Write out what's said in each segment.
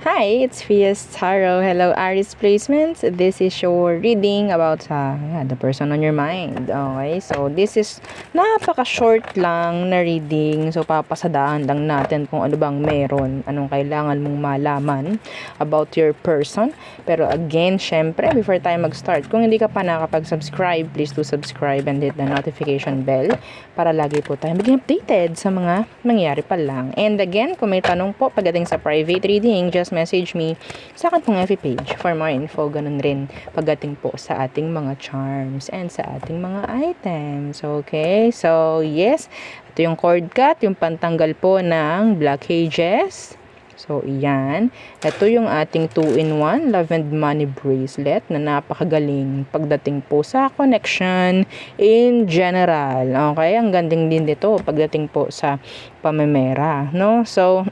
Hi, it's Fias Tarot. Hello, Aries Placements. This is your reading about the person on your mind. Okay, so this is napaka-short lang na reading. So, papasadaan lang natin kung ano bang meron, anong kailangan mong malaman about your person. Pero again, syempre, before tayo mag-start, kung hindi ka pa nakapag-subscribe, please do subscribe and hit the notification bell para lagi po tayo maging updated sa mga mangyayari pa lang. And again, kung may tanong po pagdating sa private reading, just message me sa akin pong FB page for more info. Ganun rin pagdating po sa ating mga charms and sa ating mga items. Okay? So, yes. Ito yung cord cut, yung pantanggal po ng blockages. So, iyan. Ito yung ating 2-in-1 Love and Money Bracelet na napakagaling pagdating po sa connection in general. Okay? Ang ganding din dito pagdating po sa pamemera. No? So,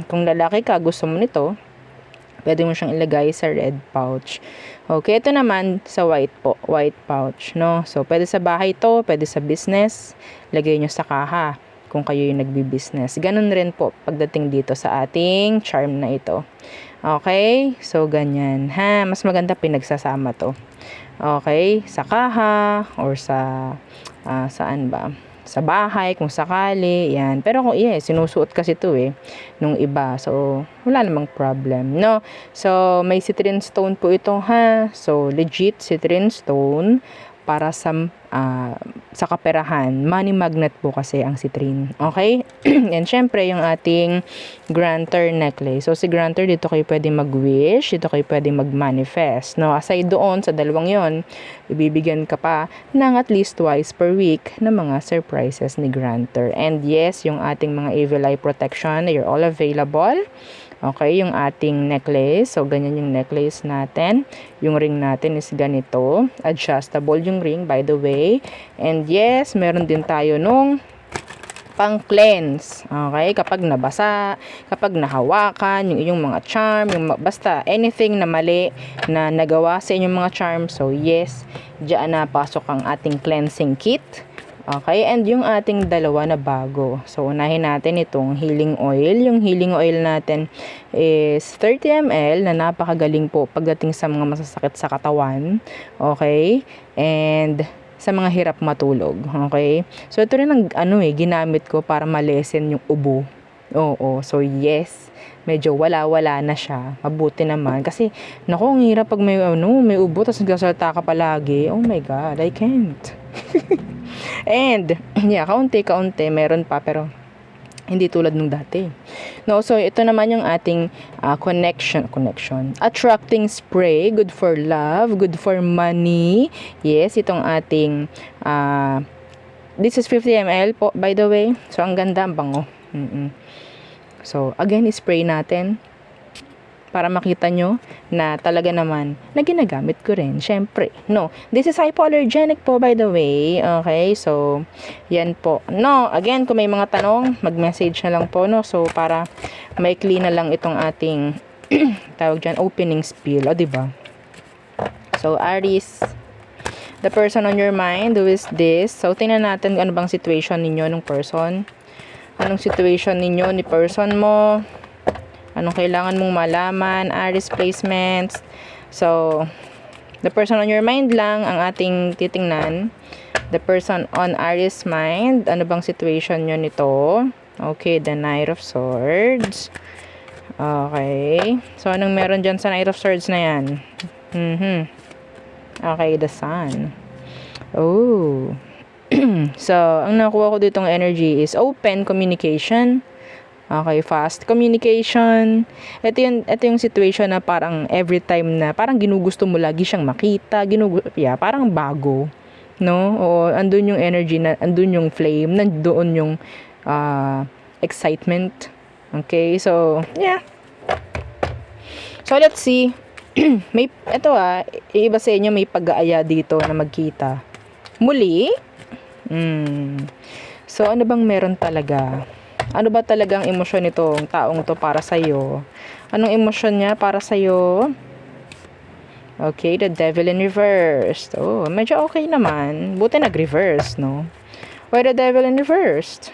kung lalaki ka, gusto mo nito, pwede mo siyang ilagay sa red pouch. Okay, ito naman sa white po, white pouch, no? So, pwede sa bahay to, pwede sa business, lagay nyo sa kaha kung kayo yung nagbi-business. Ganun rin po pagdating dito sa ating charm na ito. Okay, so ganyan. Mas maganda pinagsasama to. Okay, sa kaha or sa saan ba? Sa bahay kung sakali, yan. Pero kung sinusuot kasi to nung iba. So, wala namang problem, no? So, may citrine stone po ito, So, legit citrine stone para sa kaperahan. Money magnet po kasi ang citrine. Okay? And syempre, yung ating grantor necklace. So, si grantor, dito kayo pwede mag-wish. Dito kayo pwede mag-manifest. No? Aside doon, sa dalawang yon, ibibigyan ka pa ng at least twice per week na mga surprises ni grantor. And yes, yung ating mga evil eye protection, you're all available. Okay, yung ating necklace. So, ganyan yung necklace natin. Yung ring natin is ganito. Adjustable yung ring, by the way. And yes, meron din tayo nung pang-cleanse. Okay, kapag nabasa, kapag nahawakan, yung inyong mga charm, basta anything na mali na nagawa sa inyong mga charm. So, yes, diyan na pasok ang ating cleansing kit. Okay, and yung ating dalawa na bago. So, unahin natin itong healing oil. Yung healing oil natin is 30 ml na napakagaling po pagdating sa mga masasakit sa katawan. Okay, and sa mga hirap matulog. Okay, so ito rin ang ginamit ko para malesen yung ubo. Oo, so yes, medyo wala-wala na siya. Mabuti naman. Kasi, naku, ang hirap pag may ubo, tapos nagsasalta ka palagi. Oh my God, I can't. And, kaunti-kaunti, meron pa, pero hindi tulad nung dati. No, so ito naman yung ating connection. Attracting spray, good for love, good for money. Yes, itong ating this is 50 ml po, by the way. So, ang ganda, ang bango. So, again, spray natin para makita nyo na talaga naman na ginagamit ko rin. Syempre, no. This is hypoallergenic po, by the way. Okay, so, yan po. No, again, kung may mga tanong, mag-message na lang po, no. So, para maikli na lang itong ating tawag dyan, opening spiel. O, diba? So, Aries, the person on your mind, who is this? So, tingnan natin ano bang situation ninyo ng person. Anong situation ninyo ni person mo? Anong kailangan mong malaman? Aries placements. So, the person on your mind lang ang ating titingnan. The person on Aries mind. Ano bang situation nyo nito? Okay, the Knight of Swords. Okay. So, anong meron dyan sa Knight of Swords na yan? Okay, the Sun. Oh. So, ang nakuha ko ditong energy is open communication. Okay, fast communication. Ito yung situation na parang every time na parang ginugusto mo lagi siyang makita, parang bago, no? O andun yung energy, andun yung flame, nandoon yung excitement. Okay, so yeah. So let's see. May iba sa inyo may pag-aaya dito na magkita. Muli? So ano bang meron talaga? Ano ba talagang emosyon nitong taong to para sa'yo? Anong emosyon niya para sa'yo? Okay, the Devil in reverse. Oh, medyo okay naman. Buti nag-reverse, no? Why the Devil in reverse?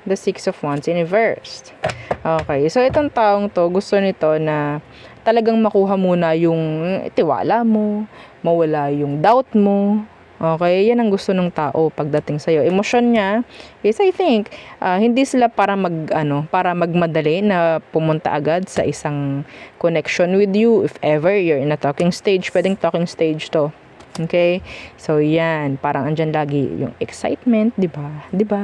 the Six of Wands in reversed. Okay, so itong taong to, gusto nito na talagang makuha muna yung tiwala mo, mawala yung doubt mo. Okay, yan ang gusto ng tao pagdating sa'yo. Emosyon niya is, I think, hindi sila para magmadali na pumunta agad sa isang connection with you. If ever you're in a talking stage, pwedeng talking stage to. Okay? So, yan. Parang andyan lagi yung excitement, di ba? Di ba?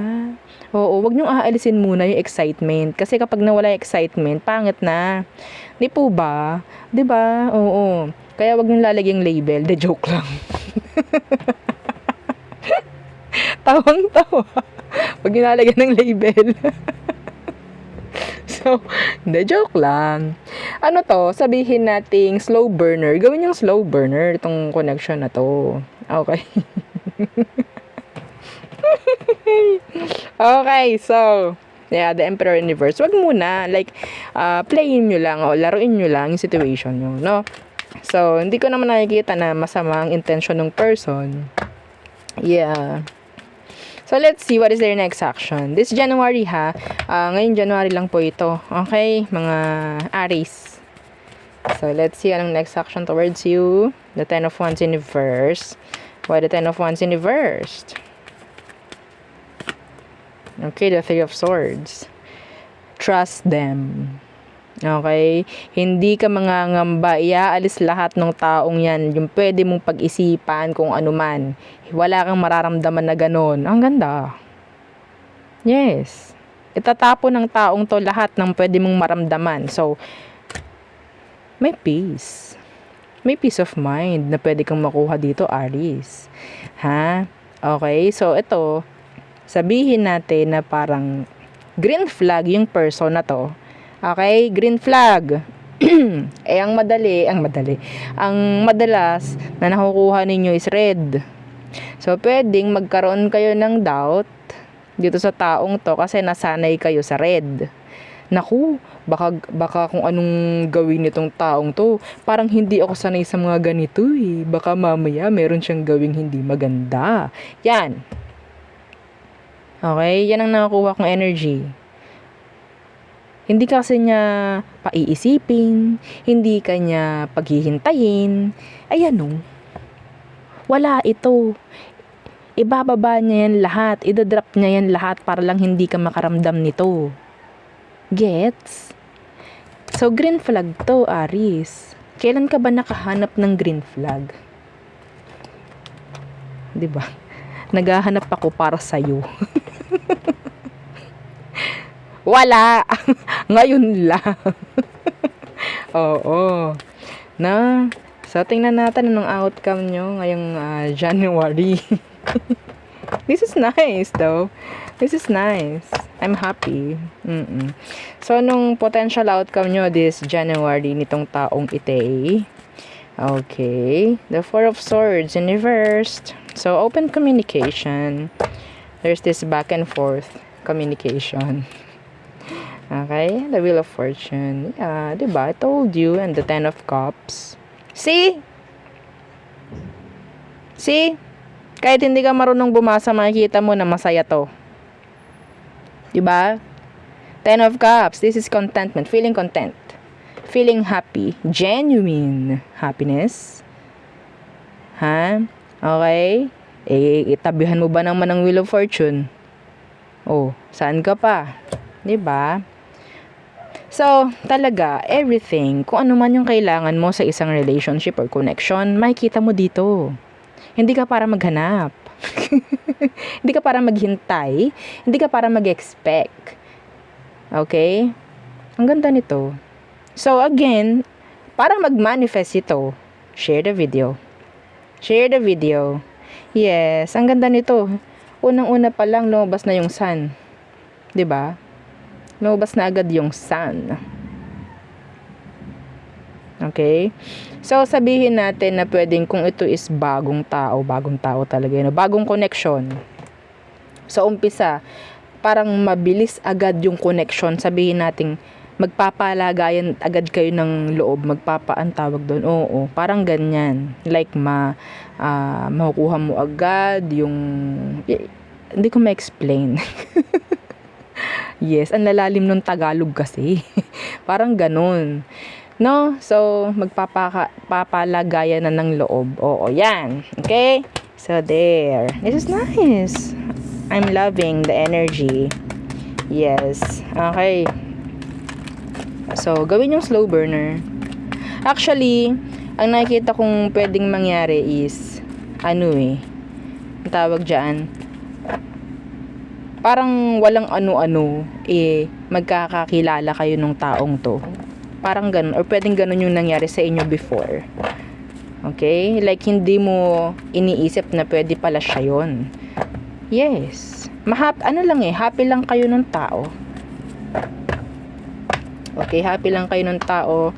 Oo, wag niyong aalisin muna yung excitement. Kasi kapag nawala yung excitement, pangit na. Di po ba? Di ba? Oo. Kaya wag niyong lalagyan label. De joke lang. Tawang-tawa. Wag niyong lalagyan ng label. So, de joke lang. Ano to? Sabihin nating slow burner. Gawin yung slow burner itong connection na to. Okay. Okay, so yeah, the Emperor in reverse. Wag muna, like, playin nyo lang, o laruin nyo lang yung situation nyo, no? So, hindi ko naman nakikita na masama ang intention ng person. Yeah. So, let's see what is their next action. This January, ha? Ngayon, January lang po ito. Okay, mga Aries. So, let's see anong next action towards you. The Ten of Wands in reverse. Why the Ten of Wands in reverse? Okay, the Three of Swords. Trust them. Okay? Hindi ka mangangamba. Iaalis lahat ng taong yan. Yung pwede mong pag-isipan kung ano man. Wala kang mararamdaman na ganun. Ang ganda. Yes. Itatapon ng taong to lahat ng pwede mong maramdaman. So, may peace. May peace of mind na pwede kang makuha dito, Aries. Ha? Okay? So, ito, sabihin natin na parang green flag yung person na to. Okay? Green flag. Ang madalas na nakukuha ninyo is red. So, pwedeng magkaroon kayo ng doubt dito sa taong to kasi nasanay kayo sa red. Naku, baka kung anong gawin nitong taong to, parang hindi ako sanay sa mga ganito eh. Baka mamaya meron siyang gawing hindi maganda. Yan. Okay, yan ang nakakuha kong energy. Hindi kasi niya paiisipin, hindi ka niya paghihintayin. Ayan o. Wala ito. Ibababa niya yan lahat, idadrop niya yan lahat para lang hindi ka makaramdam nito. Gets? So, green flag to, Aries. Kailan ka ba nakahanap ng green flag? Diba? Naghahanap ako para sa'yo. Wala. Ngayon lang. Oo. Na. So, tingnan natin anong outcome nyo ngayong January. This is nice though. This is nice. I'm happy. So, anong potential outcome nyo this January nitong taong ite? Okay. The Four of Swords in reversed. So, open communication. There's this back and forth communication. Okay, the Wheel of Fortune. Yeah, diba? I told you. And the Ten of Cups. See? See? Kahit hindi ka marunong bumasa, makikita mo na masaya to. Diba? Ten of Cups. This is contentment. Feeling content. Feeling happy. Genuine happiness. Ha? Okay? Itabihan mo ba naman ang Wheel of Fortune? Oh, saan ka pa? Diba? So, talaga, everything, kung ano man yung kailangan mo sa isang relationship or connection, makikita mo dito. Hindi ka para maghanap. Hindi ka para maghintay. Hindi ka para mag-expect. Okay? Ang ganda nito. So, again, para mag-manifest ito, share the video. Share the video. Yes, ang ganda nito. Unang-una pa lang, lumabas na yung sun. 'Di ba? Lumabas na agad yung sun. Okay? So, sabihin natin na pwedeng kung ito is bagong tao talaga yun, bagong connection. So, umpisa, parang mabilis agad yung connection. Sabihin natin, magpapalagayan agad kayo ng loob, magpapaantawag doon. Oo, parang ganyan. Like, makukuha mo agad yung, hindi ko ma-explain. Yes, ang lalalim nung Tagalog kasi. Parang ganun. No? So, papalagayan na ng loob. Oo, yan. Okay? So, there. This is nice. I'm loving the energy. Yes. Okay. So, gawin yung slow burner. Actually, ang nakikita kong pwedeng mangyari is, ang tawag dyan, parang walang ano-ano, magkakakilala kayo nung taong to. Parang ganun, or pwedeng ganun yung nangyari sa inyo before. Okay? Like, hindi mo iniisip na pwede pala siya yun. Yes. Happy lang kayo nung tao. Okay, happy lang kayo nung tao.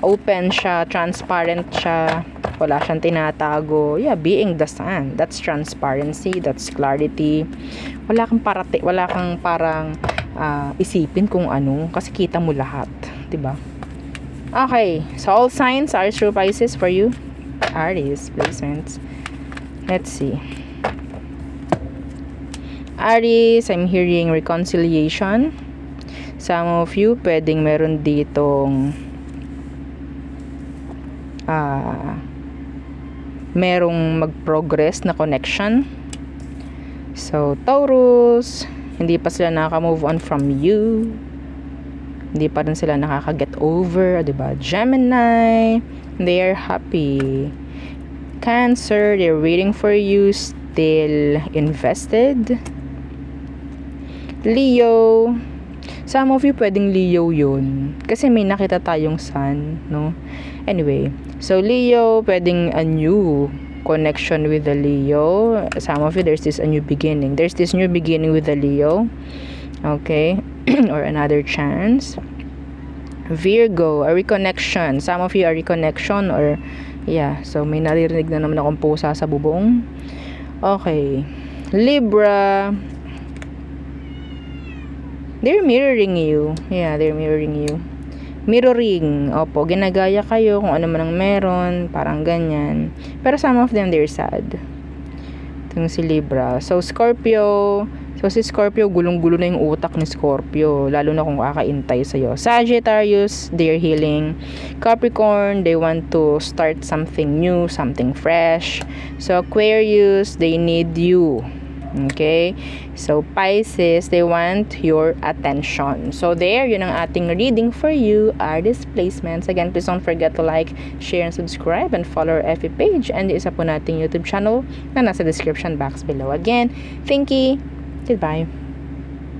Open siya, transparent siya. Wala siyang tinatago. Yeah, being the sun. That's transparency, that's clarity. Wala kang parang isipin kung ano kasi kita mo lahat, 'di ba? Okay, so all signs are true Pisces for you. Aries placements. Let's see. Aries, I'm hearing reconciliation. Some of you pwedeng meron ditong merong mag-progress na connection. So, Taurus, hindi pa sila nakaka-move on from you. Hindi pa rin sila nakaka-get over, diba? Gemini, they are happy. Cancer, they're waiting for you, still invested. Leo, some of you pwedeng Leo yun. Kasi may nakita tayong sun, no? Anyway, so Leo, pwedeng a new connection with the Leo. Some of you, there's this a new beginning. There's this new beginning with the Leo. Okay? Or another chance. Virgo, a reconnection. Some of you are reconnection or yeah, so may naririnig na naman akong pusa sa bubong. Okay. Libra, they're mirroring you. Yeah, they're mirroring you. Mirroring. Opo, ginagaya kayo kung ano man ang meron. Parang ganyan. Pero some of them, they're sad. Itong si Libra. So, Scorpio. So, si Scorpio, gulong-gulo na yung utak ni Scorpio. Lalo na kung kakaintay sa'yo. Sagittarius, they're healing. Capricorn, they want to start something new, something fresh. So, Aquarius, they need you. Okay? So, Pisces, they want your attention. So, there, yun ang ating reading for you, are these placements. Again, please don't forget to like, share, and subscribe, and follow our FB page, and yung isa po nating YouTube channel na nasa description box below. Again, thank you. Goodbye.